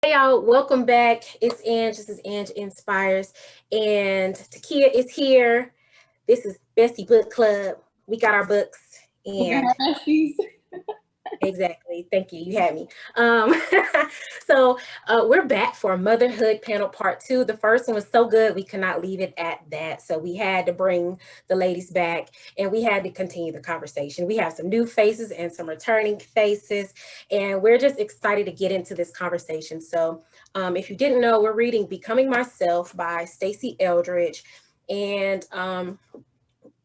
Hey y'all, welcome back. It's Ange. This is Ange Inspires. And Takia is here. This is Bestie Book Club. We got our books We got and our besties. exactly. Thank you. You had me. Um, so we're back for Motherhood panel part two. The first one was so good, we could not leave it at that. So we had to bring the ladies back and we had to continue the conversation. We have some new faces and some returning faces, and we're just excited to get into this conversation. So if you didn't know, we're reading Becoming Myself by Stacey Eldridge. And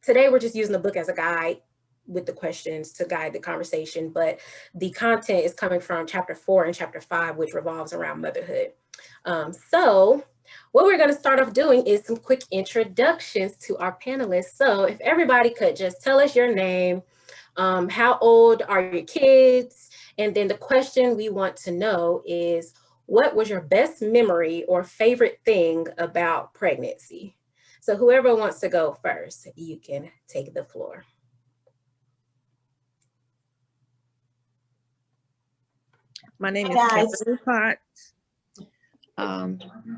today we're just using the book as a guide with the questions to guide the conversation, but the content is coming from chapter 4 and chapter 5, which revolves around motherhood. So what we're going to start off doing is some quick introductions to our panelists. So if everybody could just tell us your name, how old are your kids, and then the question we want to know is, what was your best memory or favorite thing about pregnancy? So whoever wants to go first, you can take the floor. My name is Guys. Catherine Potts.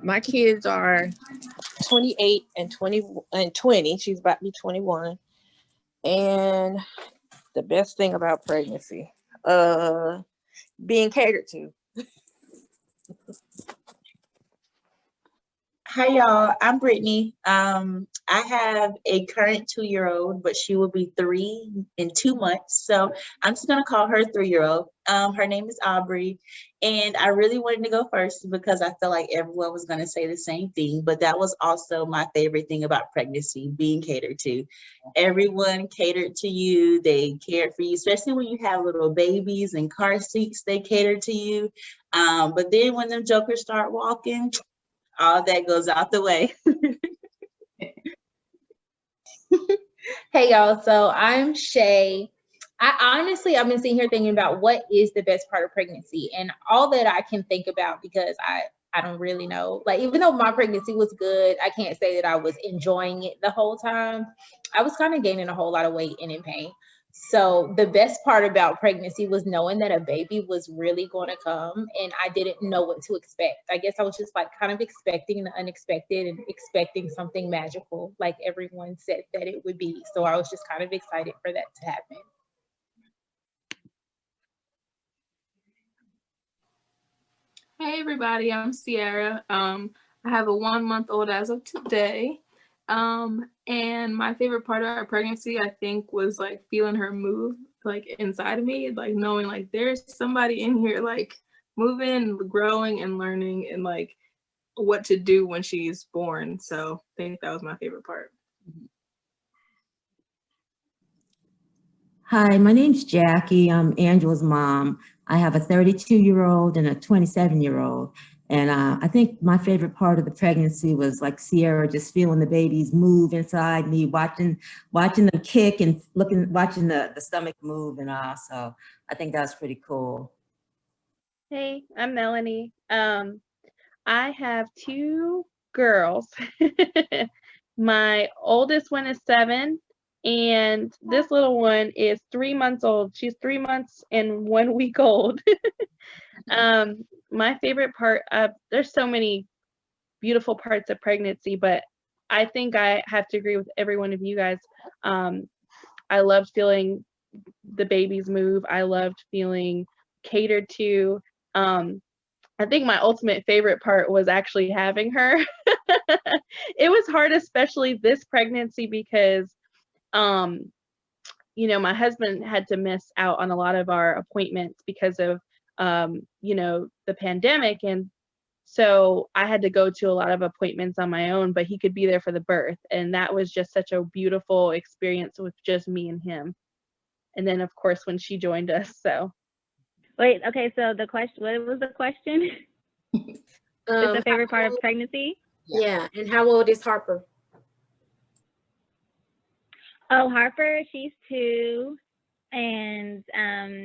My kids are 28 and 20. She's about to be 21. And the best thing about pregnancy, being catered to. Hi y'all, I'm Brittany. I have a current 2-year-old, but she will be 3 in 2 months. So I'm just gonna call her 3-year-old. Her name is Aubrey, and I really wanted to go first because I felt like everyone was gonna say the same thing. But that was also my favorite thing about pregnancy, being catered to. Everyone catered to you, they cared for you, especially when you have little babies and car seats, they cater to you. But then when them jokers start walking, all that goes out the way. Hey y'all, so I'm Shay. I've been sitting here thinking about what is the best part of pregnancy, and all that I can think about, because I don't really know. Like, even though my pregnancy was good, I can't say that I was enjoying it the whole time. I was kind of gaining a whole lot of weight and in pain. So the best part about pregnancy was knowing that a baby was really going to come, and I didn't know what to expect. I guess I was just like kind of expecting the unexpected and expecting something magical, like everyone said that it would be. So I was just kind of excited for that to happen. Hey everybody, I'm Sierra. I have a 1 month old as of today. And my favorite part of our pregnancy, I think, was like feeling her move like inside of me, like knowing like there's somebody in here like moving, growing and learning and like what to do when she's born. So I think that was my favorite part. Hi, my name's Jackie. I'm Angela's mom. I have a 32-year-old and a 27-year-old. And I think my favorite part of the pregnancy was like Sierra, just feeling the babies move inside me, watching them kick and watching the stomach move and all. So I think that was pretty cool. Hey, I'm Melanie. I have 2 girls. My oldest one is 7, and this little one is 3 months old. She's 3 months and 1 week old. My favorite part of there's so many beautiful parts of pregnancy, but I think I have to agree with every one of you guys. I loved feeling the babies move. I loved feeling catered to. I think my ultimate favorite part was actually having her. It was hard, especially this pregnancy, because my husband had to miss out on a lot of our appointments because of the pandemic, and so I had to go to a lot of appointments on my own, but he could be there for the birth, and that was just such a beautiful experience with just me and him. And then of course when she joined us. So Wait, okay, so the question, what was the question? What's the favorite part of pregnancy? Yeah, and how old is Harper? Oh, Harper, she's 2. And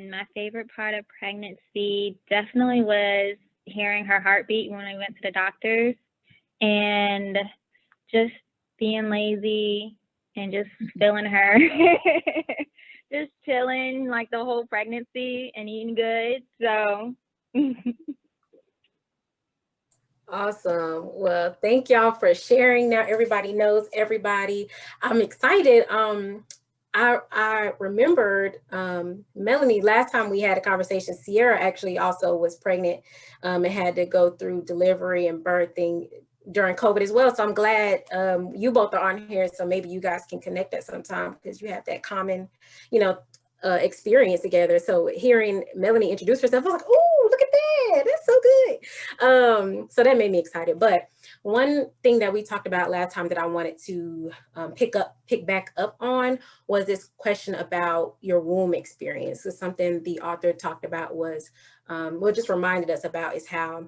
my favorite part of pregnancy definitely was hearing her heartbeat when I went to the doctors, and just being lazy and just feeling her. Just chilling like the whole pregnancy and eating good. So Awesome. Well, thank y'all for sharing. Now everybody knows everybody. I'm excited. I remembered Melanie, last time we had a conversation, Sierra actually also was pregnant and had to go through delivery and birthing during COVID as well. So I'm glad you both are on here. So maybe you guys can connect at some time because you have that common, you know, experience together. So hearing Melanie introduce herself, I was like, oh, look at that. That's so good. So that made me excited. But one thing that we talked about last time that I wanted to pick back up on was this question about your womb experience. So something the author talked about was, well, just reminded us about is how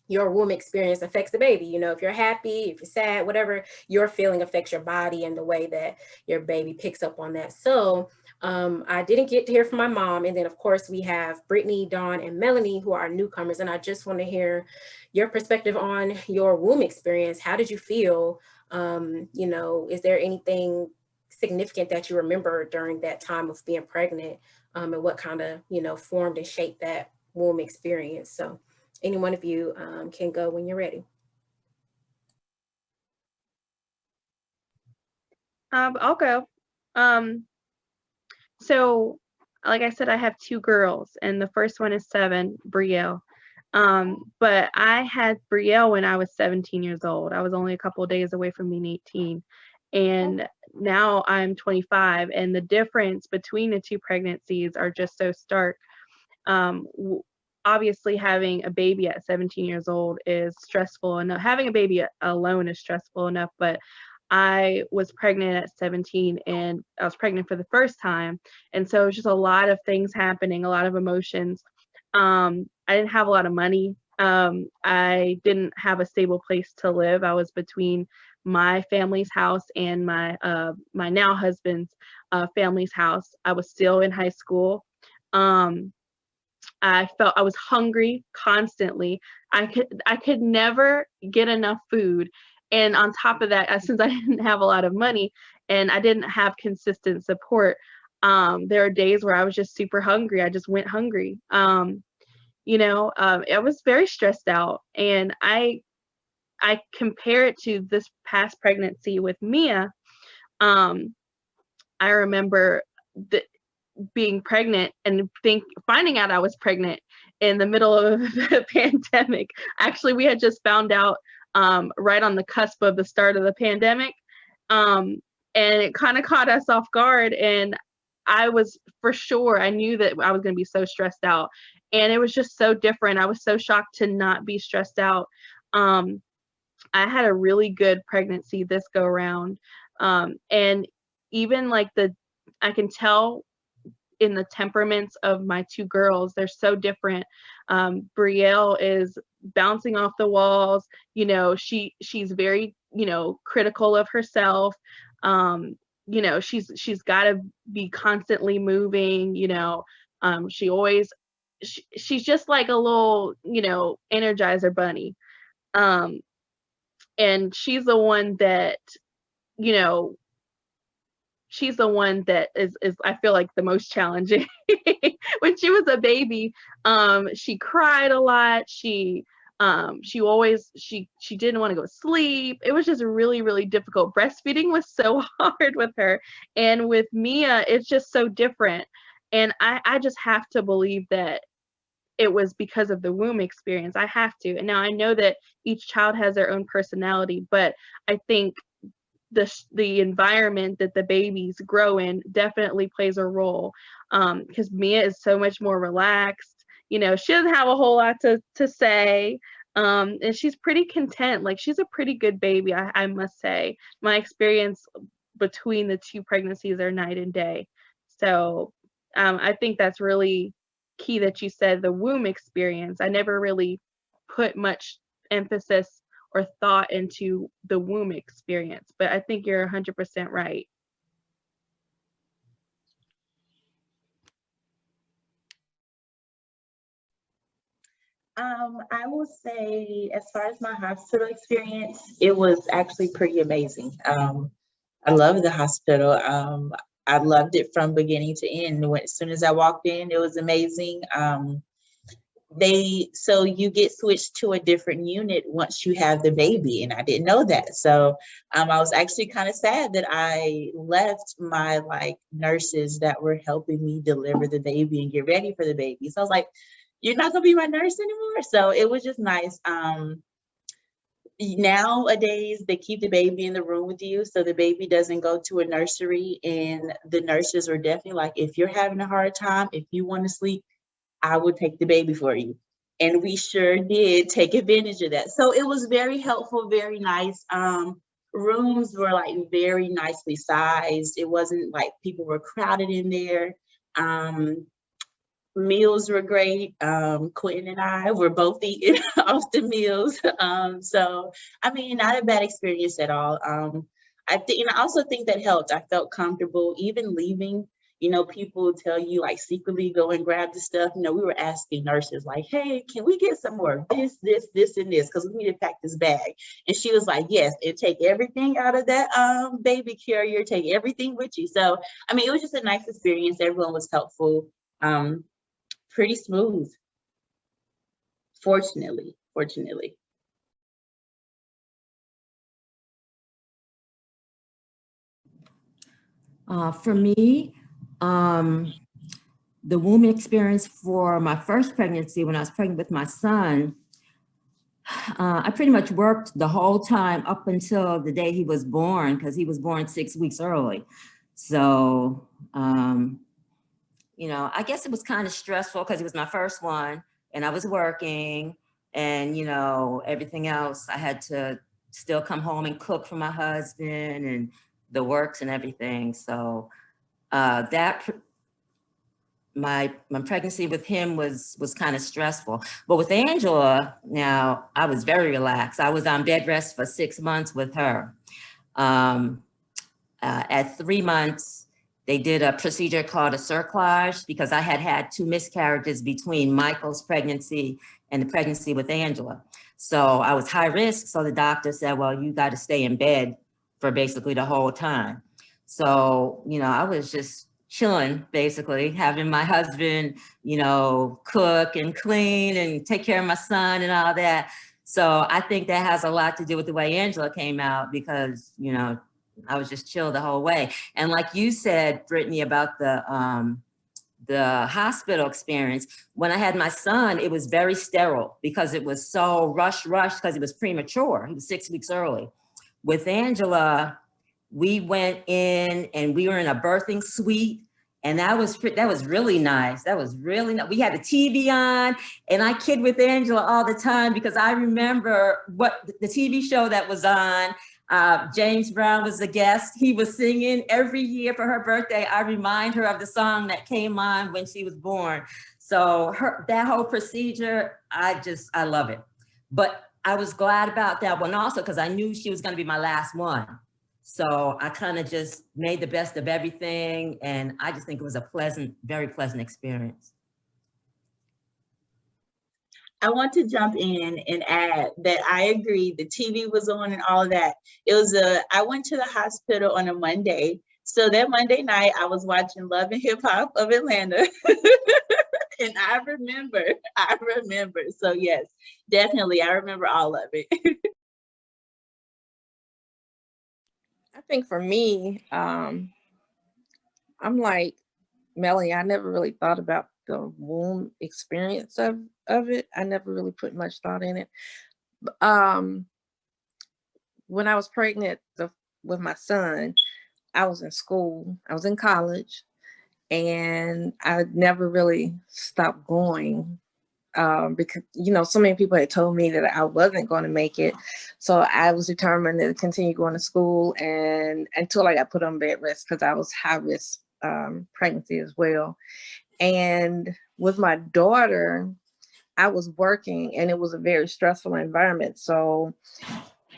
your womb experience affects the baby. You know, if you're happy, if you're sad, whatever your feeling affects your body and the way that your baby picks up on that. So I didn't get to hear from my mom. And then of course we have Brittany, Dawn, and Melanie who are newcomers. And I just want to hear your perspective on your womb experience. How did you feel? You know, is there anything significant that you remember during that time of being pregnant? And what kind of, you know, formed and shaped that womb experience? So any one of you can go when you're ready. I'll go. So, like I said, I have two girls, and the first one is 7, Brielle. But I had Brielle when I was 17 years old. I was only a couple of days away from being 18. And now I'm 25, and the difference between the two pregnancies are just so stark. Obviously, having a baby at 17 years old is stressful enough. Having a baby alone is stressful enough, but I was pregnant at 17 and I was pregnant for the first time. And so it was just a lot of things happening, a lot of emotions. I didn't have a lot of money. I didn't have a stable place to live. I was between my family's house and my now husband's family's house. I was still in high school. I felt I was hungry constantly. I could never get enough food. And on top of that, since I didn't have a lot of money and I didn't have consistent support, there are days where I was just super hungry. I just went hungry. I was very stressed out, and I compare it to this past pregnancy with Mia. I remember being pregnant and finding out I was pregnant in the middle of the pandemic. Actually, we had just found out right on the cusp of the start of the pandemic. And it kind of caught us off guard. And I was for sure, I knew that I was going to be so stressed out. And it was just so different. I was so shocked to not be stressed out. I had a really good pregnancy this go around. And even like I can tell in the temperaments of my two girls, they're so different. Brielle is bouncing off the walls. She's very, critical of herself. She's got to be constantly moving. She's just like a little, energizer bunny. And she's the one that, you know, she's the one that is I feel like the most challenging. When she was a baby, she cried a lot. She didn't want to go to sleep. It was just really, really difficult. Breastfeeding was so hard with her. And with Mia, it's just so different. And I just have to believe that it was because of the womb experience. I have to. And now I know that each child has their own personality, but I think the environment that the babies grow in definitely plays a role, because Mia is so much more relaxed. She doesn't have a whole lot to say, and she's pretty content. Like, she's a pretty good baby, I must say. My experience between the two pregnancies are night and day. So I think that's really key that you said the womb experience. I never really put much emphasis or thought into the womb experience, but I think you're 100% right. I will say, as far as my hospital experience, it was actually pretty amazing. I love the hospital. I loved it from beginning to end. As soon as I walked in, it was amazing. so you get switched to a different unit once you have the baby, and I didn't know that. So I was actually kind of sad that I left my like nurses that were helping me deliver the baby and get ready for the baby. So I was like, you're not gonna be my nurse anymore. So it was just nice. Nowadays they keep the baby in the room with you, so the baby doesn't go to a nursery, and the nurses are definitely like, if you're having a hard time, if you want to sleep, I would take the baby for you. And we sure did take advantage of that. So it was very helpful, very nice. Rooms were like very nicely sized. It wasn't like people were crowded in there. Meals were great. Quentin and I were both eating off the meals. So I mean, not a bad experience at all. I think, and I also think that helped. I felt comfortable even leaving. You know, people tell you like secretly go and grab the stuff. You know, we were asking nurses like, "Hey, can we get some more of this, and this? Because we need to pack this bag." And she was like, "Yes, and take everything out of that baby carrier. Take everything with you." So I mean, it was just a nice experience. Everyone was helpful. Pretty smooth, fortunately. For me, the womb experience for my first pregnancy, when I was pregnant with my son, I pretty much worked the whole time up until the day he was born, because he was born 6 weeks early. So, you know, I guess it was kind of stressful because it was my first one and I was working, and, you know, everything else. I had to still come home and cook for my husband and the works and everything. So my pregnancy with him was kind of stressful. But with Angela, now I was very relaxed. I was on bed rest for 6 months with her. At 3 months, they did a procedure called a cerclage, because I had had 2 miscarriages between Michael's pregnancy and the pregnancy with Angela. So I was high risk. So the doctor said, well, you got to stay in bed for basically the whole time. So, you know, I was just chilling, basically, having my husband, you know, cook and clean and take care of my son and all that. So I think that has a lot to do with the way Angela came out, because, you know, I was just chill the whole way. And like you said, Brittany, about the hospital experience, when I had my son, it was very sterile because it was so rush, because he was premature. He was 6 weeks early. With Angela, we went in and we were in a birthing suite, and that was really nice. That was really nice. We had the TV on, and I kid with Angela all the time because I remember what the TV show that was on. James Brown was the guest. He was singing every year for her birthday. I remind her of the song that came on when she was born. So that whole procedure, I love it. But I was glad about that one also, because I knew she was going to be my last one. So I kind of just made the best of everything. And I just think it was a very pleasant experience. I want to jump in and add that I agree. The TV was on and all of that. I went to the hospital on a Monday. So that Monday night I was watching Love and Hip Hop of Atlanta. And I remember. So yes, definitely. I remember all of it. I think for me, I'm like Melanie. I never really thought about the womb experience of it. I never really put much thought in it. When I was pregnant with my son, I was in school. I was in college, and I never really stopped going. Because, you know, so many people had told me that I wasn't going to make it. So I was determined to continue going to school, and until I got put on bed rest, because I was high risk pregnancy as well. And with my daughter, I was working, and it was a very stressful environment. So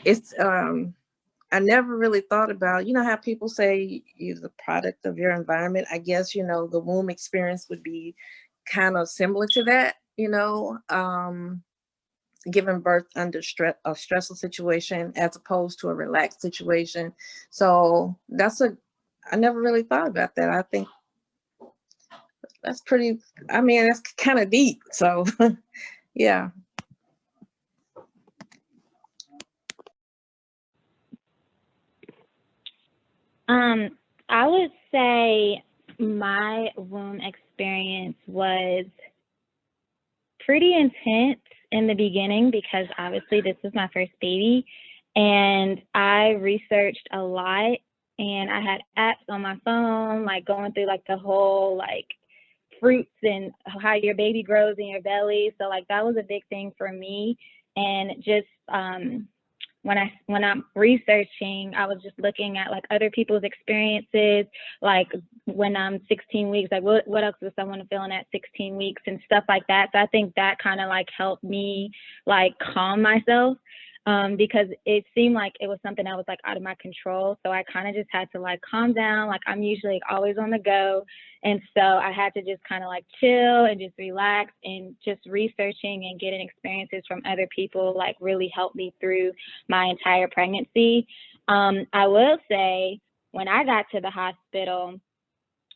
it's, I never really thought about, you know, how people say you're the product of your environment. I guess, you know, the womb experience would be kind of similar to that, you know, giving birth under a stressful situation as opposed to a relaxed situation. So I never really thought about that. I think that's pretty, I mean, that's kind of deep. So yeah. I would say my womb experience was pretty intense in the beginning because obviously this was my first baby, and I researched a lot, and I had apps on my phone, like going through like the whole like fruits and how your baby grows in your belly. So like that was a big thing for me. And just when I'm researching, I was just looking at like other people's experiences, like when I'm 16 weeks, like what else was someone feeling at 16 weeks and stuff like that. So I think that kind of like helped me like calm myself. Because it seemed like it was something that was like out of my control. So I kind of just had to like calm down. Like I'm usually always on the go. And so I had to just kind of like chill and just relax, and just researching and getting experiences from other people like really helped me through my entire pregnancy. I will say when I got to the hospital,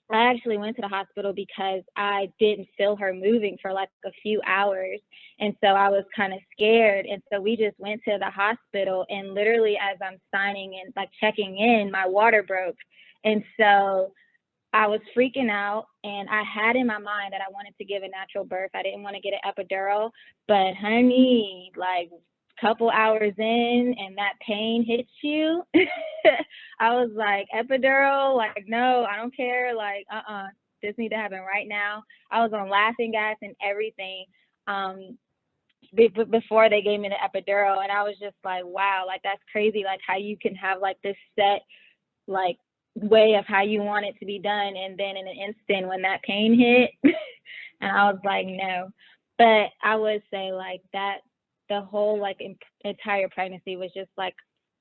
I actually went to the hospital because I didn't feel her moving for like a few hours. And so I was kind of scared. And so we just went to the hospital, and literally as I'm signing and like checking in, my water broke. And so I was freaking out, and I had in my mind that I wanted to give a natural birth. I didn't want to get an epidural, but honey, like couple hours in and that pain hits you. I was like, epidural, like, no, I don't care. Like, this need to happen right now. I was on laughing gas and everything before they gave me the epidural. And I was just like, wow, like that's crazy. Like how you can have like this set like way of how you want it to be done. And then in an instant when that pain hit, and I was like, no. But I would say like that the whole like entire pregnancy was just like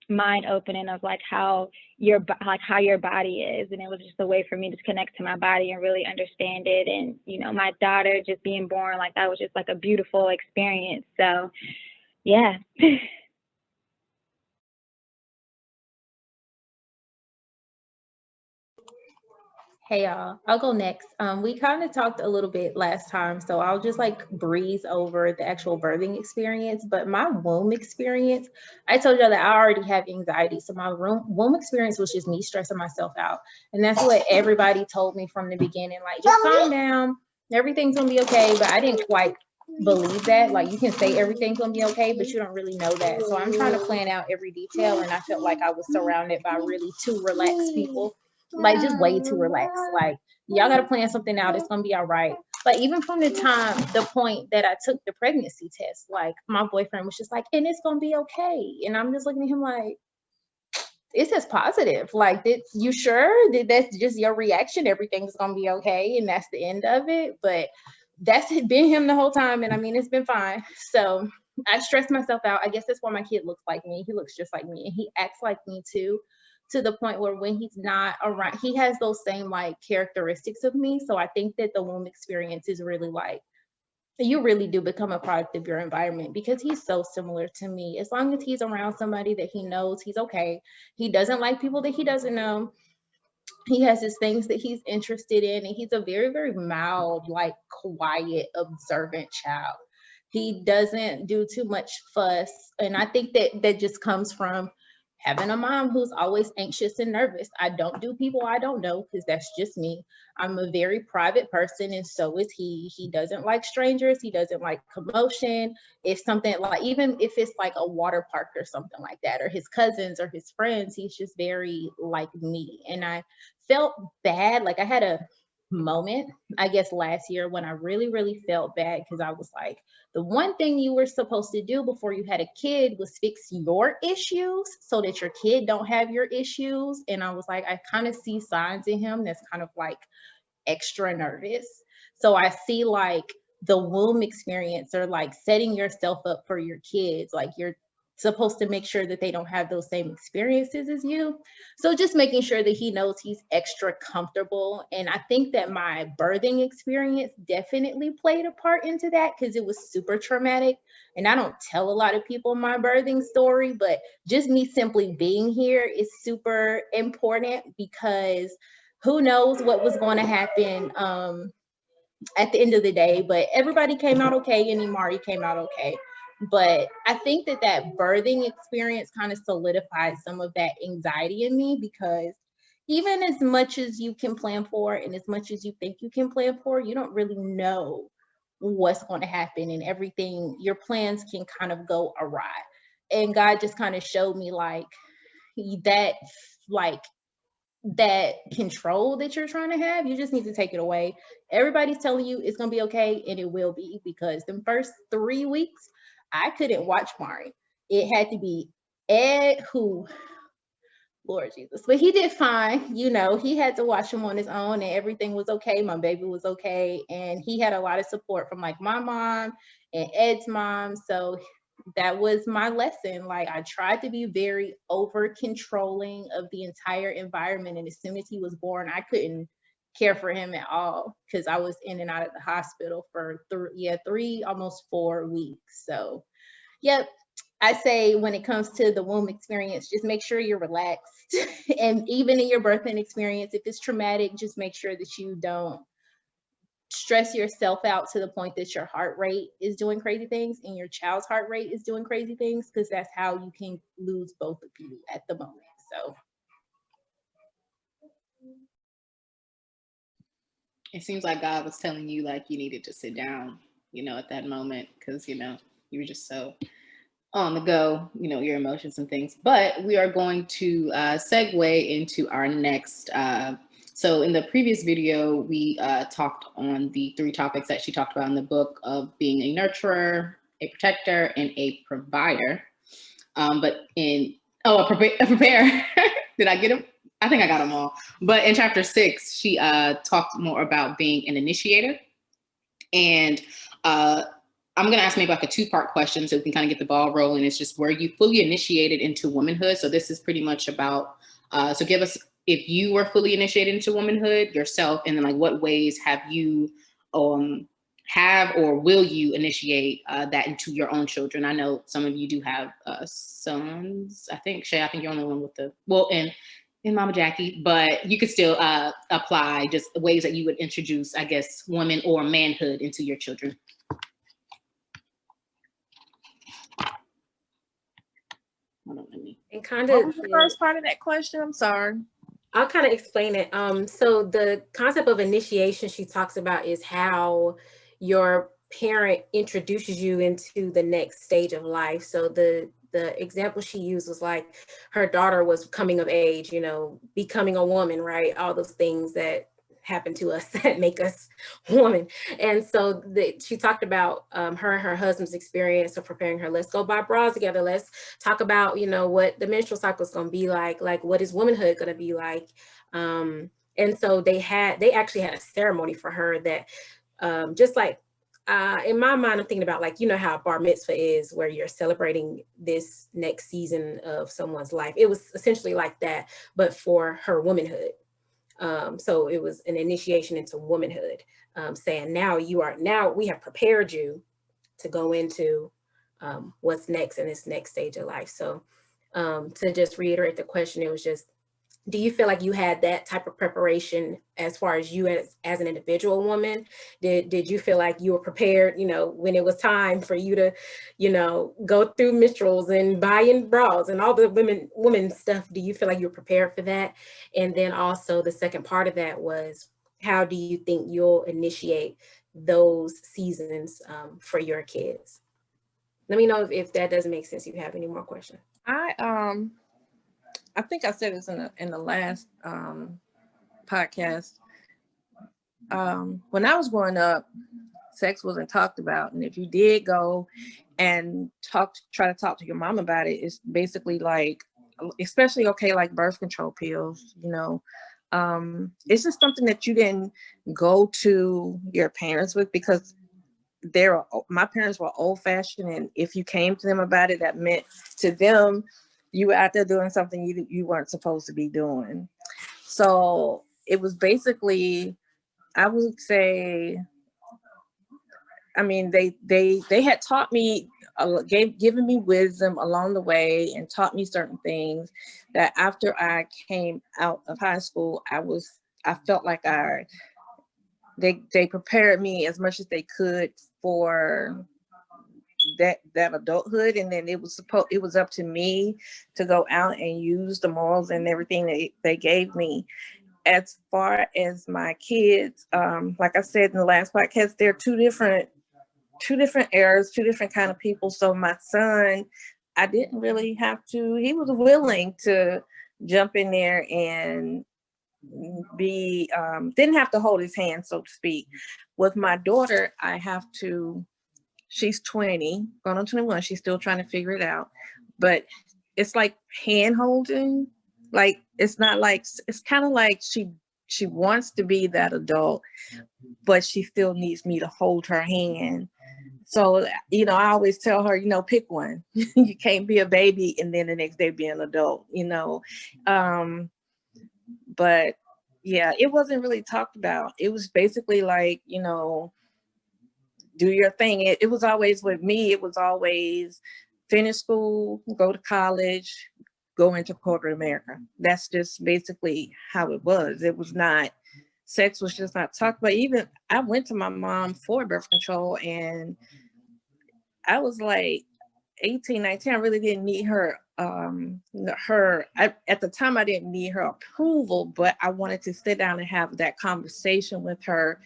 mind opening of like how your body is, and it was just a way for me to connect to my body and really understand it. And you know, my daughter just being born, like that was just like a beautiful experience. So yeah. Hey y'all, I'll go next. We kind of talked a little bit last time, so I'll just like breeze over the actual birthing experience. But my womb experience, I told y'all that I already have anxiety, so my womb experience was just me stressing myself out, and that's what everybody told me from the beginning. Like, just calm down, everything's gonna be okay. But I didn't quite believe that. Like, you can say everything's gonna be okay, but you don't really know that. So I'm trying to plan out every detail, and I felt like I was surrounded by really too relaxed people, like just way too relaxed. Like, y'all got to plan something out. It's gonna be all right. But even from the point that I took the pregnancy test, like my boyfriend was just like, and it's gonna be okay. And I'm just looking at him like, it says positive. Like, you sure that that's just your reaction? Everything's gonna be okay, and that's the end of it. But that's been him the whole time, and I mean, it's been fine. So I stressed myself out. I guess that's why my kid looks like me. He looks just like me, and he acts like me too, to the point where when he's not around, he has those same like characteristics of me. So I think that the womb experience is really like, you really do become a product of your environment, because he's so similar to me. As long as he's around somebody that he knows, he's okay. He doesn't like people that he doesn't know. He has his things that he's interested in, and he's a very, very mild, like quiet, observant child. He doesn't do too much fuss. And I think that just comes from having a mom who's always anxious and nervous. I don't do people I don't know, because that's just me. I'm a very private person, and so is he. He doesn't like strangers. He doesn't like commotion. If something like, even if it's like a water park or something like that, or his cousins or his friends, he's just very like me. And I felt bad. Like, I had a moment, I guess, last year when I really, really felt bad, because I was like, the one thing you were supposed to do before you had a kid was fix your issues so that your kid don't have your issues. And I was like, I kind of see signs in him that's kind of like extra nervous. So I see like the womb experience, or like setting yourself up for your kids. Like, you're supposed to make sure that they don't have those same experiences as you. So just making sure that he knows he's extra comfortable. And I think that my birthing experience definitely played a part into that, because it was super traumatic. And I don't tell a lot of people my birthing story, but just me simply being here is super important, because who knows what was going to happen at the end of the day, but everybody came out okay, and Imari came out okay. But I think that that birthing experience kind of solidified some of that anxiety in me, because even as much as you can plan for and as much as you think you can plan for, you don't really know what's going to happen, and everything, your plans can kind of go awry. And God just kind of showed me like that, like that control that you're trying to have, you just need to take it away. Everybody's telling you it's going to be okay, and it will be, because the first 3 weeks I couldn't watch Mari. It had to be Ed, who, Lord Jesus, but he did fine. You know, he had to watch him on his own, and everything was okay. My baby was okay, and he had a lot of support from like my mom and Ed's mom. So that was my lesson. Like, I tried to be very over controlling of the entire environment, and as soon as he was born, I couldn't care for him at all, because I was in and out of the hospital for 3, almost 4 weeks. So yep, I say when it comes to the womb experience, just make sure you're relaxed. And even in your birthing experience, if it's traumatic, just make sure that you don't stress yourself out to the point that your heart rate is doing crazy things and your child's heart rate is doing crazy things, because that's how you can lose both of you at the moment. So It seems like God was telling you like you needed to sit down, at that moment, because, you were just so on the go, your emotions and things. But we are going to segue into our next. So in the previous video, we talked on the 3 topics that she talked about in the book of being a nurturer, a protector, and a provider. But a preparer. Did I get them? I think I got them all. But in chapter 6, she talked more about being an initiator. And I'm going to ask maybe like a 2-part question so we can kind of get the ball rolling. It's just, were you fully initiated into womanhood? So this is pretty much about, so give us, if you were fully initiated into womanhood yourself, and then like what ways have you have or will you initiate that into your own children? I know some of you do have sons. I think, Shay, I think you're the only one with the, well, and Mama Jackie, but you could still apply just ways that you would introduce, I guess, woman or manhood into your children. Hold on, let me. And kind What of was the first part of that question? I'm sorry. I'll kind of explain it. So the concept of initiation she talks about is how your parent introduces you into the next stage of life. So the example she used was like her daughter was coming of age, becoming a woman, right? All those things that happen to us that make us woman. And so she talked about her and her husband's experience of preparing her. Let's go buy bras together. Let's talk about, what the menstrual cycle is going to be like what is womanhood going to be like. And so they actually had a ceremony for her that just like, in my mind, I'm thinking about like, how bar mitzvah is, where you're celebrating this next season of someone's life. It was essentially like that, but for her womanhood. So it was an initiation into womanhood, saying now we have prepared you to go into what's next in this next stage of life. So to just reiterate the question, it was just, do you feel like you had that type of preparation as far as you as an individual woman? Did you feel like you were prepared, when it was time for you to, go through menstruals and buying bras and all the women stuff? Do you feel like you were prepared for that? And then also the second part of that was, how do you think you'll initiate those seasons for your kids? Let me know if that doesn't make sense. If you have any more questions. I think I said this in the last podcast. When I was growing up, sex wasn't talked about, and if you did go and try to talk to your mom about it, it's basically like, especially like birth control pills. It's just something that you didn't go to your parents with, because my parents were old-fashioned, and if you came to them about it, that meant to them you were out there doing something you weren't supposed to be doing. So it was basically, I would say, I mean, they had taught me, given me wisdom along the way, and taught me certain things that after I came out of high school, I felt like I they prepared me as much as they could for that adulthood, and then it was up to me to go out and use the morals and everything that they gave me. As far as my kids, like I said in the last podcast, they're two different eras, two different kind of people. So my son, I didn't really have to, he was willing to jump in there and be, didn't have to hold his hand, so to speak. With my daughter, I have to, she's 20, going on 21. She's still trying to figure it out. But it's like hand holding. Like, it's not like, it's kind of like she wants to be that adult, but she still needs me to hold her hand. So, I always tell her, pick one. You can't be a baby and then the next day be an adult. But yeah, it wasn't really talked about. It was basically like, do your thing. It was always, with me, it was always finish school, go to college, go into corporate America. That's just basically how it was. It was not, sex was just not talked about. Even I went to my mom for birth control, and I was like 18, 19. I really didn't need her. At the time, I didn't need her approval, but I wanted to sit down and have that conversation with her,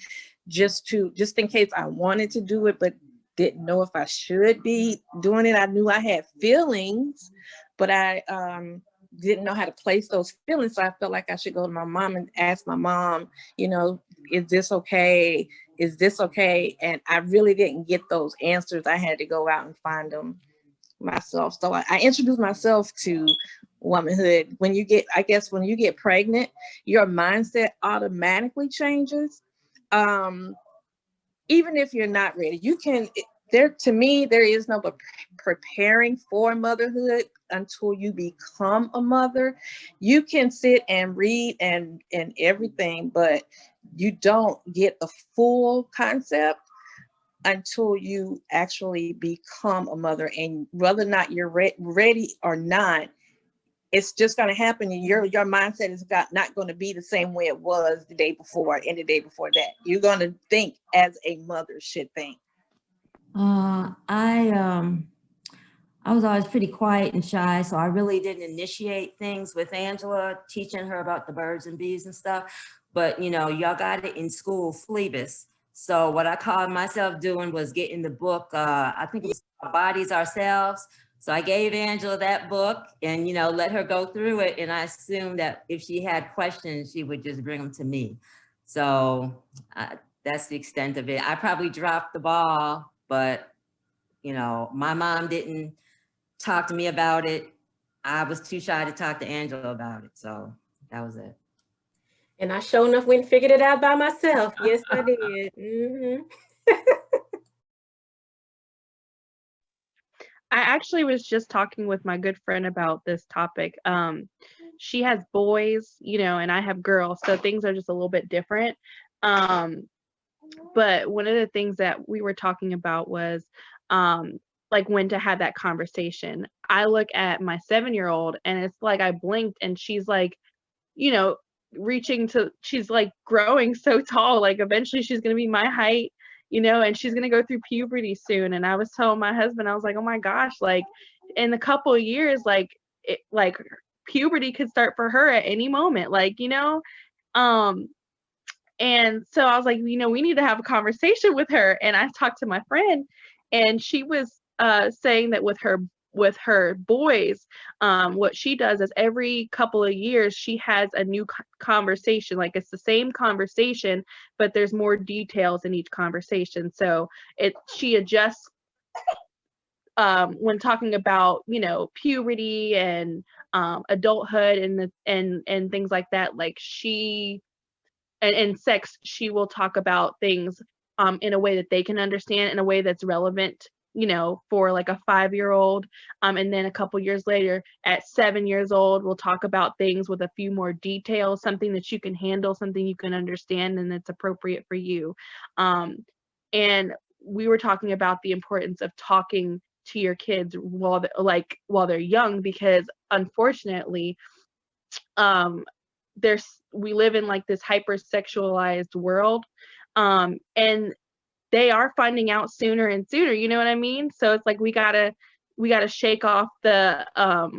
just in case I wanted to do it, but didn't know if I should be doing it. I knew I had feelings, but I didn't know how to place those feelings. So I felt like I should go to my mom and ask my mom, is this okay? Is this okay? And I really didn't get those answers. I had to go out and find them myself. So I introduced myself to womanhood. When you get pregnant, your mindset automatically changes. Even if you're not ready, to me, there is no preparing for motherhood until you become a mother. You can sit and read and everything, but you don't get the full concept until you actually become a mother. And whether or not you're ready or not, it's just going to happen. And your mindset is not going to be the same way it was the day before and the day before that. You're going to think as a mother should think. I was always pretty quiet and shy, so I really didn't initiate things with Angela, teaching her about the birds and bees and stuff. But y'all got it in school, Phlebas. So what I called myself doing was getting the book. I think it was Bodies Ourselves. So I gave Angela that book and let her go through it. And I assumed that if she had questions, she would just bring them to me. So that's the extent of it. I probably dropped the ball, but my mom didn't talk to me about it. I was too shy to talk to Angela about it. So that was it. And I sure enough went and figured it out by myself. Yes, I did. Mm-hmm. I actually was just talking with my good friend about this topic. She has boys, and I have girls, so things are just a little bit different. But one of the things that we were talking about was like when to have that conversation. I look at my 7-year-old and it's like I blinked and she's like, she's like growing so tall, like eventually she's going to be my height, and she's going to go through puberty soon. And I was telling my husband, I was like, oh my gosh, like in a couple of years, like puberty could start for her at any moment, and so I was like, we need to have a conversation with her. And I talked to my friend and she was saying that with her boys, what she does is every couple of years she has a new conversation. Like it's the same conversation, but there's more details in each conversation. So she adjusts when talking about puberty and adulthood and things like that. Like and sex, she will talk about things in a way that they can understand, in a way that's relevant, for like a 5-year-old. And then a couple years later, at 7 years old, we'll talk about things with a few more details, something that you can handle, something you can understand, and that's appropriate for you. And we were talking about the importance of talking to your kids while they're young, because unfortunately, we live in like this hypersexualized world, And they are finding out sooner and sooner, you know what I mean? So it's like we gotta shake off our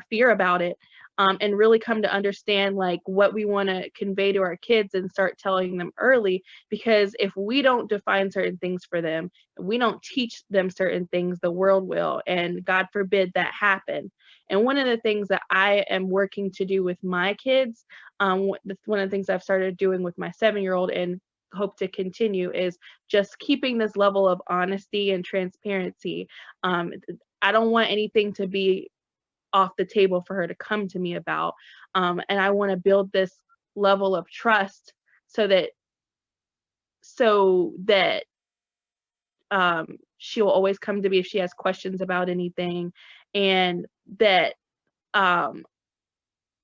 fear about it, and really come to understand like what we want to convey to our kids and start telling them early. Because if we don't define certain things for them, we don't teach them certain things, the world will, and God forbid that happen. And one of the things that I am working to do with my kids, one of the things I've started doing with my 7-year-old and hope to continue, is just keeping this level of honesty and transparency. I don't want anything to be off the table for her to come to me about. And I want to build this level of trust so that she'll always come to me if she has questions about anything, and that um,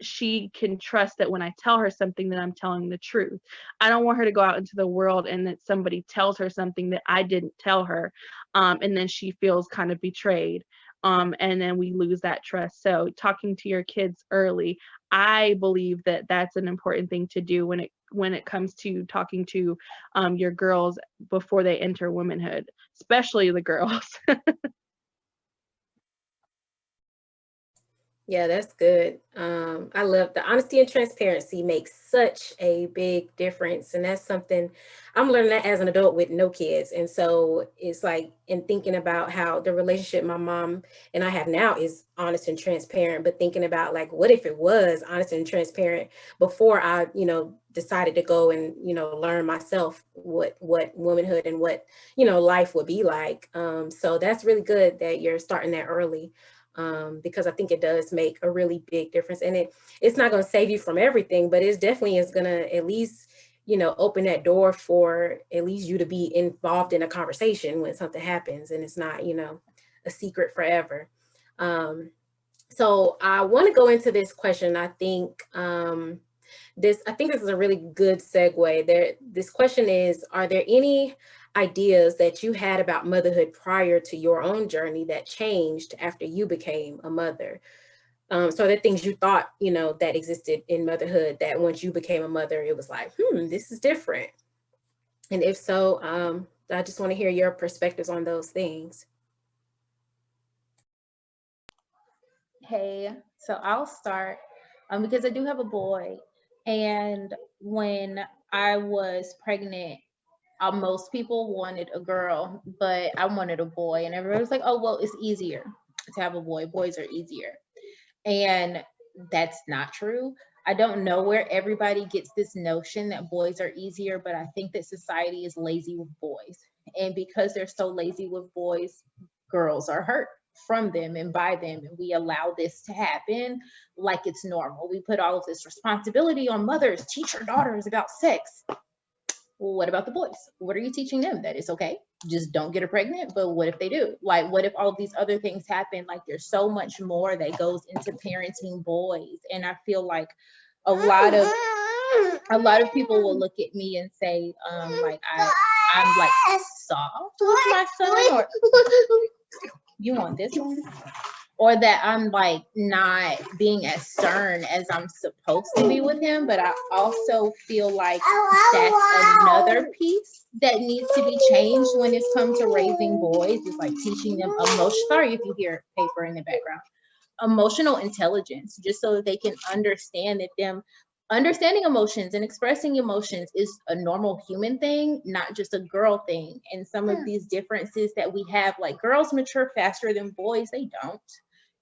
she can trust that when I tell her something that I'm telling the truth. I don't want her to go out into the world and that somebody tells her something that I didn't tell her, and then she feels kind of betrayed, and then we lose that trust. So talking to your kids early, I believe that that's an important thing to do when it comes to talking to your girls before they enter womanhood, especially the girls. Yeah, that's good. I love the honesty and transparency makes such a big difference. And that's something I'm learning that as an adult with no kids. And so it's like in thinking about how the relationship my mom and I have now is honest and transparent, but thinking about like, what if it was honest and transparent before I, decided to go and, learn myself what womanhood and what, life would be like. So that's really good that you're starting that early, because I think it does make a really big difference. And it's not going to save you from everything, but it's definitely is going to at least, open that door for at least you to be involved in a conversation when something happens and it's not, a secret forever. So I want to go into this question. I think this is a really good segue. This question is, are there any ideas that you had about motherhood prior to your own journey that changed after you became a mother? So the things you thought, that existed in motherhood that once you became a mother, it was like, this is different. And if so, I just want to hear your perspectives on those things. Hey, so I'll start because I do have a boy. And when I was pregnant, most people wanted a girl, but I wanted a boy. And everybody was like, oh, well, it's easier to have a boy. Boys are easier. And that's not true. I don't know where everybody gets this notion that boys are easier, but I think that society is lazy with boys. And because they're so lazy with boys, girls are hurt from them and by them. And we allow this to happen like it's normal. We put all of this responsibility on mothers, teach your daughters about sex. Well, what about the boys? What are you teaching them? That it's okay? Just don't get her pregnant. But what if they do? Like, what if all of these other things happen? Like, there's so much more that goes into parenting boys. And I feel like a lot of people will look at me and say, like I'm like soft with my son, or you want this one? Or that I'm like not being as stern as I'm supposed to be with him. But I also feel like that's another piece that needs to be changed when it's come to raising boys. It's like teaching them sorry if you hear paper in the background. Emotional intelligence, just so that they can understand that understanding emotions and expressing emotions is a normal human thing, not just a girl thing. And some of these differences that we have, like girls mature faster than boys, they don't.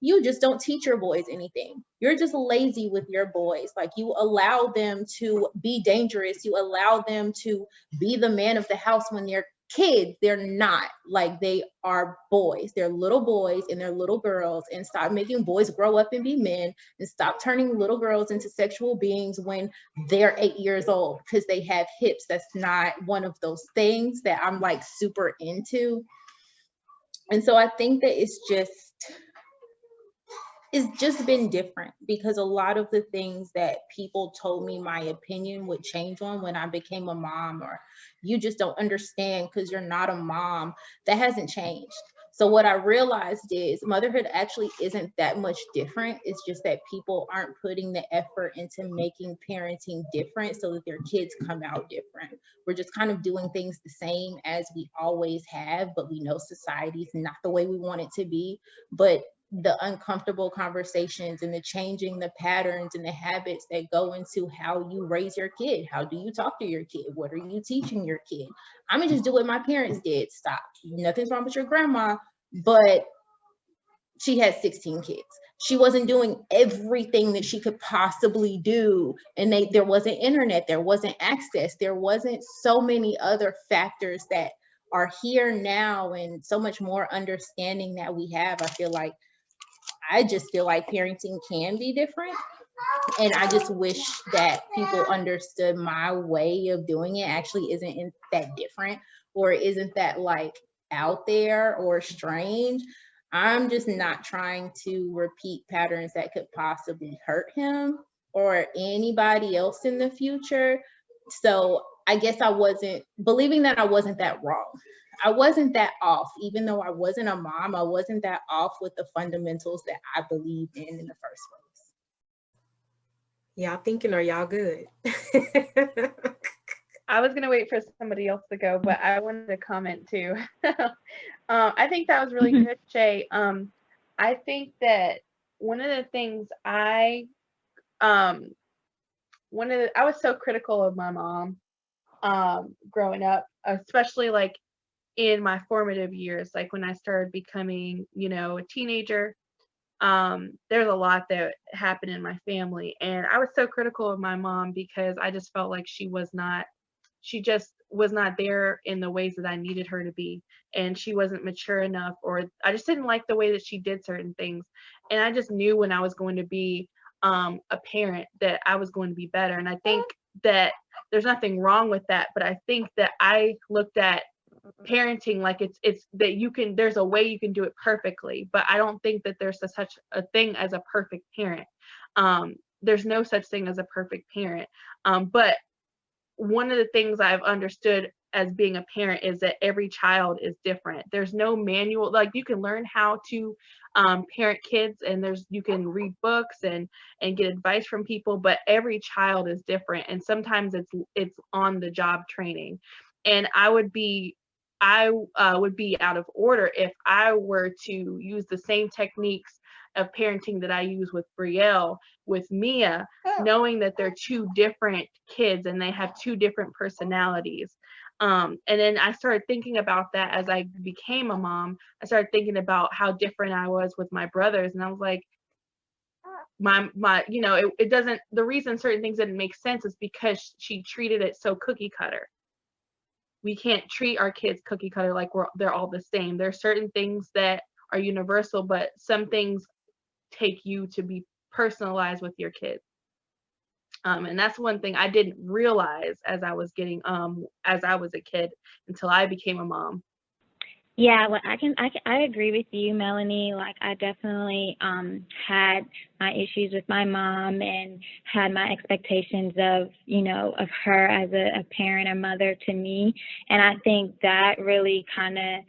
You just don't teach your boys anything. You're just lazy with your boys. Like, you allow them to be dangerous. You allow them to be the man of the house when they're kids. They're not. Like, they are boys. They're little boys and they're little girls. And stop making boys grow up and be men, and stop turning little girls into sexual beings when they're 8 years old because they have hips. That's not one of those things that I'm like super into. And so I think that it's just been different, because a lot of the things that people told me my opinion would change on when I became a mom, or you just don't understand because you're not a mom, that hasn't changed. So what I realized is motherhood actually isn't that much different. It's just that people aren't putting the effort into making parenting different so that their kids come out different. We're just kind of doing things the same as we always have, but we know society's not the way we want it to be. But the uncomfortable conversations and the changing the patterns and the habits that go into how you raise your kid. How do you talk to your kid? What are you teaching your kid? I'm gonna just do what my parents did. Stop. Nothing's wrong with your grandma, but she had 16 kids. She wasn't doing everything that she could possibly do. And there wasn't internet, there wasn't access, there wasn't so many other factors that are here now, and so much more understanding that we have. I just feel like parenting can be different. And I just wish that people understood my way of doing it actually isn't that different, or isn't that like out there or strange. I'm just not trying to repeat patterns that could possibly hurt him or anybody else in the future. So I guess I wasn't believing that I wasn't that wrong. I wasn't that off, even though I wasn't a mom, I wasn't that off with the fundamentals that I believed in the first place. Y'all thinking, or y'all good? I was gonna wait for somebody else to go, but I wanted to comment too. I think that was really good, Shay. I think that one of the things I was so critical of my mom growing up, especially like in my formative years, like when I started becoming, a teenager. There's a lot that happened in my family, and I was so critical of my mom because I just felt like she just was not there in the ways that I needed her to be, and she wasn't mature enough, or I just didn't like the way that she did certain things. And I just knew when I was going to be a parent that I was going to be better. And I think that there's nothing wrong with that, but I think that I looked at parenting like it's that there's a way you can do it perfectly, but I don't think that there's such a thing as a perfect parent. There's no such thing as a perfect parent. But one of the things I've understood as being a parent is that every child is different. There's no manual. Like, you can learn how to parent kids, and you can read books and get advice from people, but every child is different, and sometimes it's on the job training. And I would be out of order if I were to use the same techniques of parenting that I use with Brielle, with Mia, knowing that they're two different kids and they have two different personalities. And then I started thinking about that as I became a mom. I started thinking about how different I was with my brothers, and I was like, it doesn't. The reason certain things didn't make sense is because she treated it so cookie cutter. We can't treat our kids cookie cutter like they're all the same. There's certain things that are universal, but some things take you to be personalized with your kids. And that's one thing I didn't realize as I was a kid until I became a mom. Yeah, well, I agree with you, Melanie. Like, I definitely had my issues with my mom and had my expectations of her as a parent, a mother to me. And I think that really kind of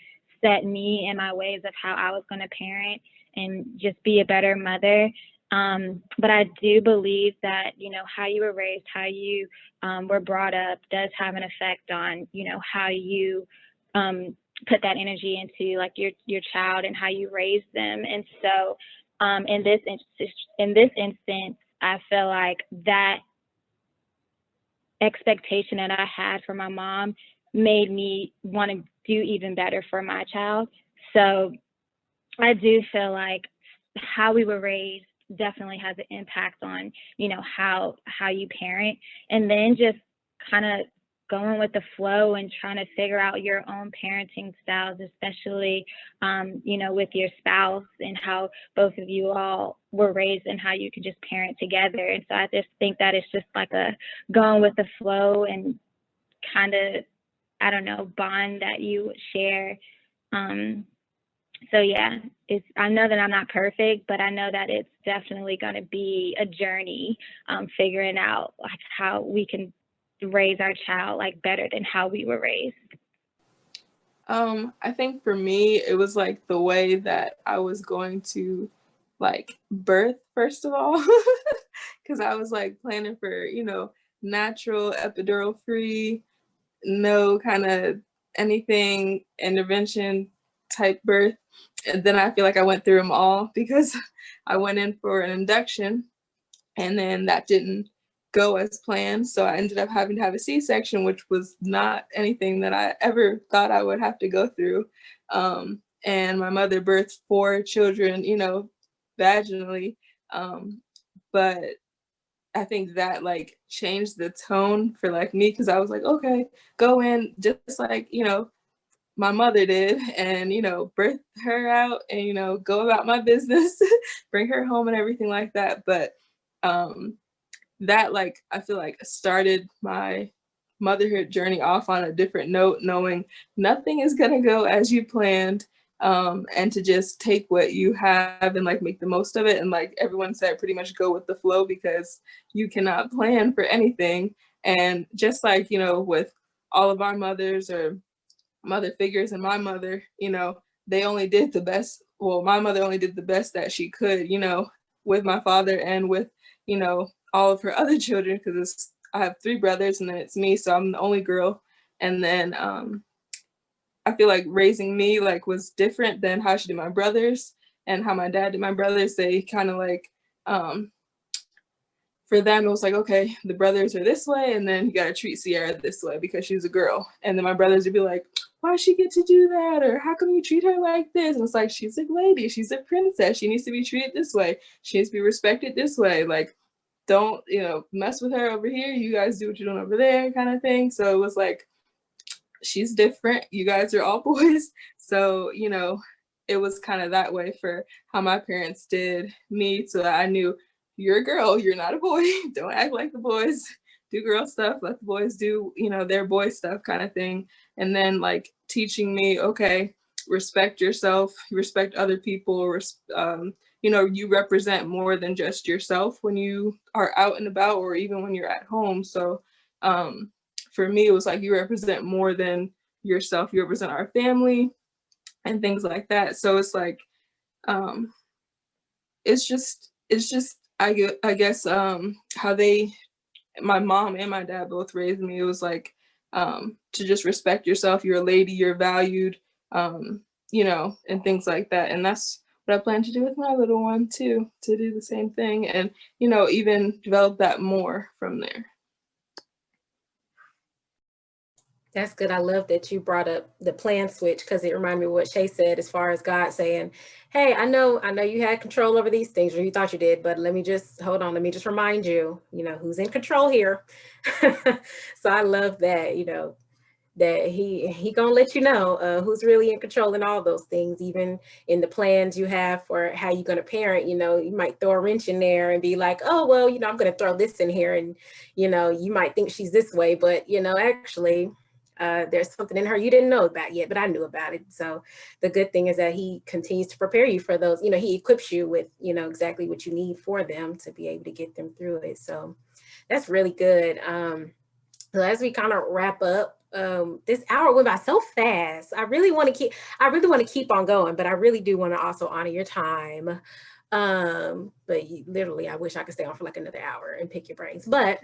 set me in my ways of how I was going to parent and just be a better mother. But I do believe that, how you were raised, how you were brought up does have an effect on, how you put that energy into like your child and how you raise them. And so in this instance, I feel like that expectation that I had for my mom made me want to do even better for my child. So I do feel like how we were raised definitely has an impact on, how you parent, and then just kind of going with the flow and trying to figure out your own parenting styles, especially, with your spouse and how both of you all were raised and how you can just parent together. And so I just think that it's just like a going with the flow and kind of, I don't know, bond that you share. So yeah, I know that I'm not perfect, but I know that it's definitely going to be a journey, figuring out like how we can raise our child like better than how we were raised. I think for me, it was like the way that I was going to like birth, first of all, because I was like planning for, natural, epidural free, no kind of anything intervention type birth. And then I feel like I went through them all because I went in for an induction and then that didn't go as planned. So I ended up having to have a C-section, which was not anything that I ever thought I would have to go through. And my mother birthed 4 children, vaginally. But I think that like changed the tone for like me because I was like, okay, go in just like, my mother did and, birth her out and, go about my business, bring her home and everything like that. But that like I feel like started my motherhood journey off on a different note, knowing nothing is gonna go as you planned, and to just take what you have and like make the most of it. And like everyone said, pretty much go with the flow because you cannot plan for anything. And just like with all of our mothers or mother figures and my mother, they only did the best. Well, my mother only did the best that she could, with my father and with, all of her other children because I have 3 brothers and then it's me, so I'm the only girl. And then I feel like raising me like was different than how she did my brothers and how my dad did my brothers. They kind of like for them, it was like, okay, the brothers are this way, and then you got to treat Sierra this way because she's a girl. And then my brothers would be like, why does she get to do that? Or how come you treat her like this? And it's like, she's a lady. She's a princess. She needs to be treated this way. She needs to be respected this way. Like, don't, mess with her over here. You guys do what you're doing over there kind of thing. So it was like, she's different. You guys are all boys. So, it was kind of that way for how my parents did me so that I knew you're a girl, you're not a boy. Don't act like the boys. Do girl stuff, let the boys do, their boy stuff kind of thing. And then like teaching me, okay, respect yourself, respect other people, you represent more than just yourself when you are out and about or even when you're at home. So for me, it was like you represent more than yourself. You represent our family and things like that. So it's like, it's just I guess how my mom and my dad both raised me. It was like to just respect yourself. You're a lady. You're valued. And things like that. And that's what I plan to do with my little one too. To do the same thing, and even develop that more from there. That's good. I love that you brought up the plan switch because it reminded me of what Shay said as far as God saying, hey, I know you had control over these things, or you thought you did, but let me just remind you, who's in control here. So I love that, that he gonna let you know who's really in control in all those things, even in the plans you have for how you're gonna parent. You might throw a wrench in there and be like, oh, well, I'm gonna throw this in here, and you might think she's this way, but actually there's something in her you didn't know about yet, but I knew about it. So the good thing is that he continues to prepare you for those, he equips you with, exactly what you need for them to be able to get them through it. So that's really good. So as we kind of wrap up, this hour went by so fast. I really want to keep on going, but I really do want to also honor your time. But literally, I wish I could stay on for like another hour and pick your brains. But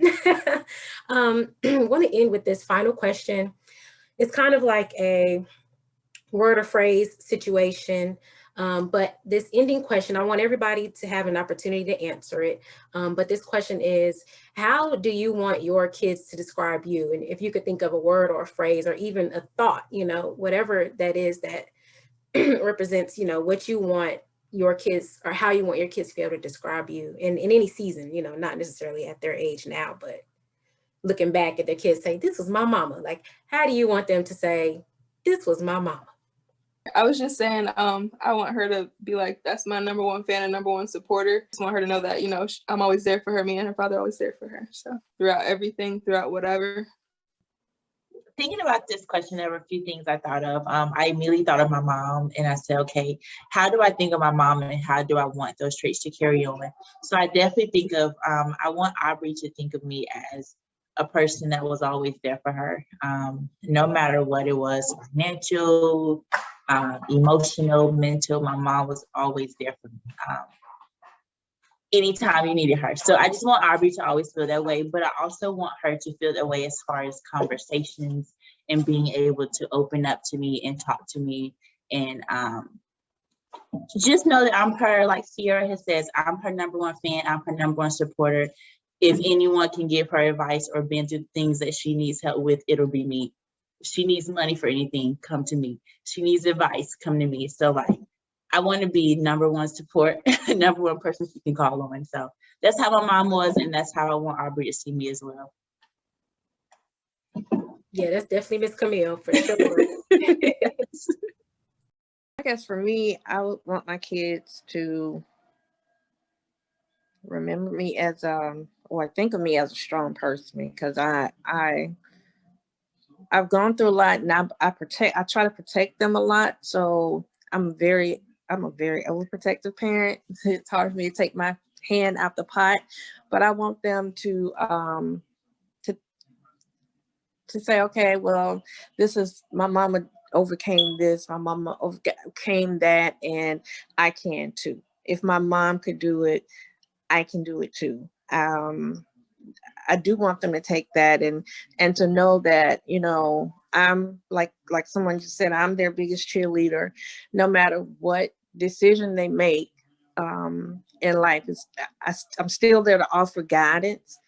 want to end with this final question. It's kind of like a word or phrase situation. But this ending question, I want everybody to have an opportunity to answer it. But this question is, how do you want your kids to describe you? And if you could think of a word or a phrase or even a thought, whatever that is that represents, what you want your kids or how you want your kids to be able to describe you in any season, not necessarily at their age now, but looking back at their kids say, this was my mama. Like, how do you want them to say, this was my mama? I was just saying, I want her to be like, that's my number one fan and number one supporter. I just want her to know that, I'm always there for her. Me and her father are always there for her. So throughout everything, throughout whatever. Thinking about this question, there were a few things I thought of. I immediately thought of my mom and I said, okay, how do I think of my mom and how do I want those traits to carry on? So I definitely think of, I want Aubrey to think of me as a person that was always there for her, no matter what it was, financial, emotional, mental. My mom was always there for me. Anytime you needed her. So I just want Aubrey to always feel that way, but I also want her to feel that way as far as conversations and being able to open up to me and talk to me. And just know that I'm her, like Sierra has says, I'm her number one fan, I'm her number one supporter. If anyone can give her advice or been through things that she needs help with, it'll be me. If she needs money for anything, come to me. She needs advice, come to me. So like, I want to be number one support, number one person she can call on. So that's how my mom was, and that's how I want Aubrey to see me as well. Yeah, that's definitely Miss Camille for sure. I guess for me, I would want my kids to remember me as or think of me as a strong person, because I've gone through a lot, and I try to protect them a lot. So I'm a very overprotective parent. It's hard for me to take my hand out the pot, but I want them to say, okay, well, this is my mama overcame this, my mama overcame that, and I can too. If my mom could do it, I can do it too. I do want them to take that and to know that, you know, I'm like someone just said, I'm their biggest cheerleader. No matter what decision they make in life, I'm still there to offer guidance.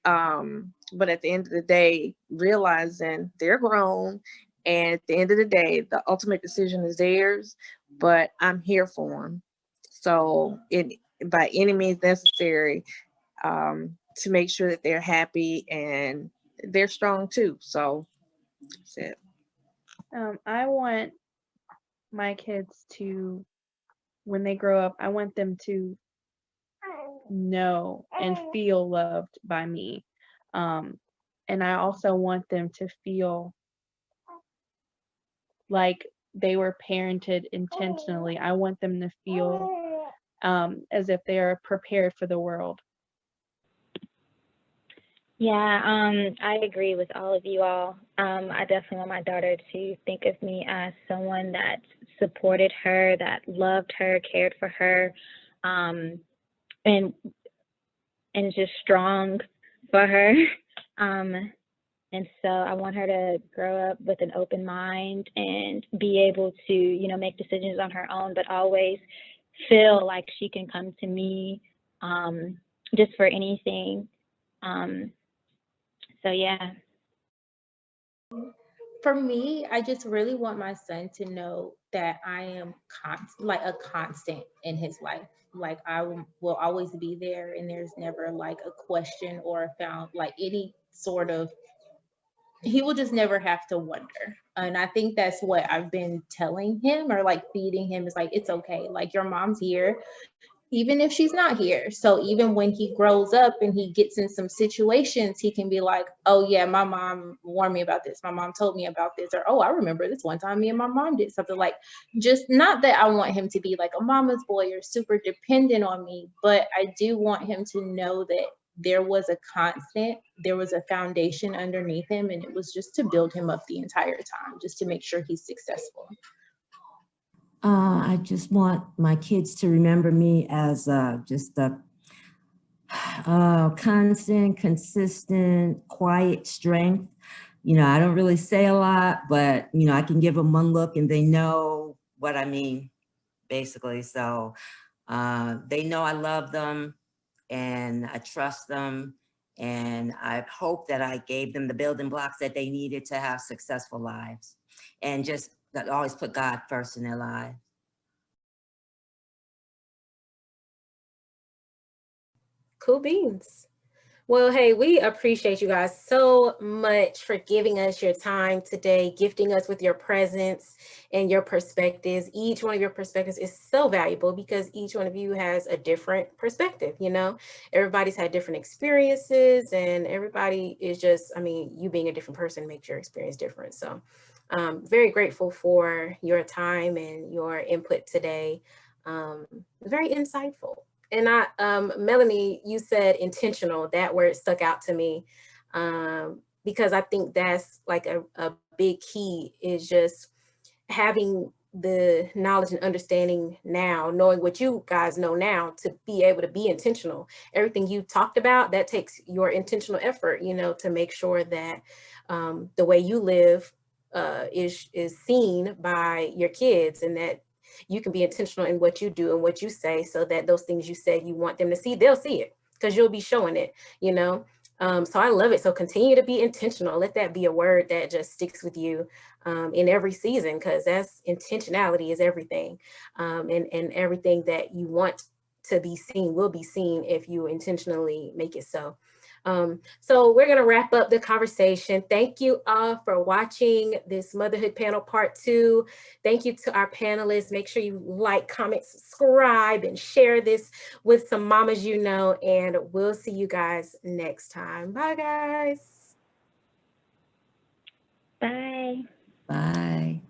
But at the end of the day, realizing they're grown, and at the end of the day, the ultimate decision is theirs, but I'm here for them. So by any means necessary, to make sure that they're happy and they're strong too. So that's it. I want my kids to, when they grow up, I want them to know and feel loved by me. And I also want them to feel like they were parented intentionally. I want them to feel as if they are prepared for the world. Yeah, I agree with all of you all. I definitely want my daughter to think of me as someone that supported her, that loved her, cared for her, and just strong for her. And so I want her to grow up with an open mind and be able to, you know, make decisions on her own, but always feel like she can come to me just for anything. So yeah. For me, I just really want my son to know that I am like a constant in his life. Like I will always be there, and there's never like a question or found like any sort of, he will just never have to wonder. And I think that's what I've been telling him, or like feeding him, is like, it's okay. Like your mom's here, even if she's not here. So even when he grows up and he gets in some situations, he can be like, oh yeah, my mom warned me about this. My mom told me about this. Or, oh, I remember this one time me and my mom did something. Like, just not that I want him to be like a mama's boy or super dependent on me, but I do want him to know that there was a constant, there was a foundation underneath him, and it was just to build him up the entire time, just to make sure he's successful. I just want my kids to remember me as just a constant, consistent, quiet strength. You know, I don't really say a lot, but, you know, I can give them one look and they know what I mean, basically. So they know I love them and I trust them. And I hope that I gave them the building blocks that they needed to have successful lives, and just always put God first in their lives. Cool beans. Well, hey, we appreciate you guys so much for giving us your time today, gifting us with your presence and your perspectives. Each one of your perspectives is so valuable because each one of you has a different perspective. You know, everybody's had different experiences, and everybody is just, I mean, you being a different person makes your experience different. So very grateful for your time and your input today. Very insightful. And Melanie, you said intentional. That word stuck out to me. Because I think that's like a big key, is just having the knowledge and understanding now, knowing what you guys know now, to be able to be intentional. Everything you talked about, that takes your intentional effort, you know, to make sure that the way you live is seen by your kids, and that you can be intentional in what you do and what you say, so that those things you said you want them to see, they'll see it, because you'll be showing it, you know. So I love it. So continue to be intentional. Let that be a word that just sticks with you in every season, because that's intentionality is everything. And everything that you want to be seen will be seen if you intentionally make it so. So we're going to wrap up the conversation. Thank you all for watching this Motherhood Panel Part 2. Thank you to our panelists. Make sure you like, comment, subscribe, and share this with some mamas you know. And we'll see you guys next time. Bye, guys. Bye. Bye.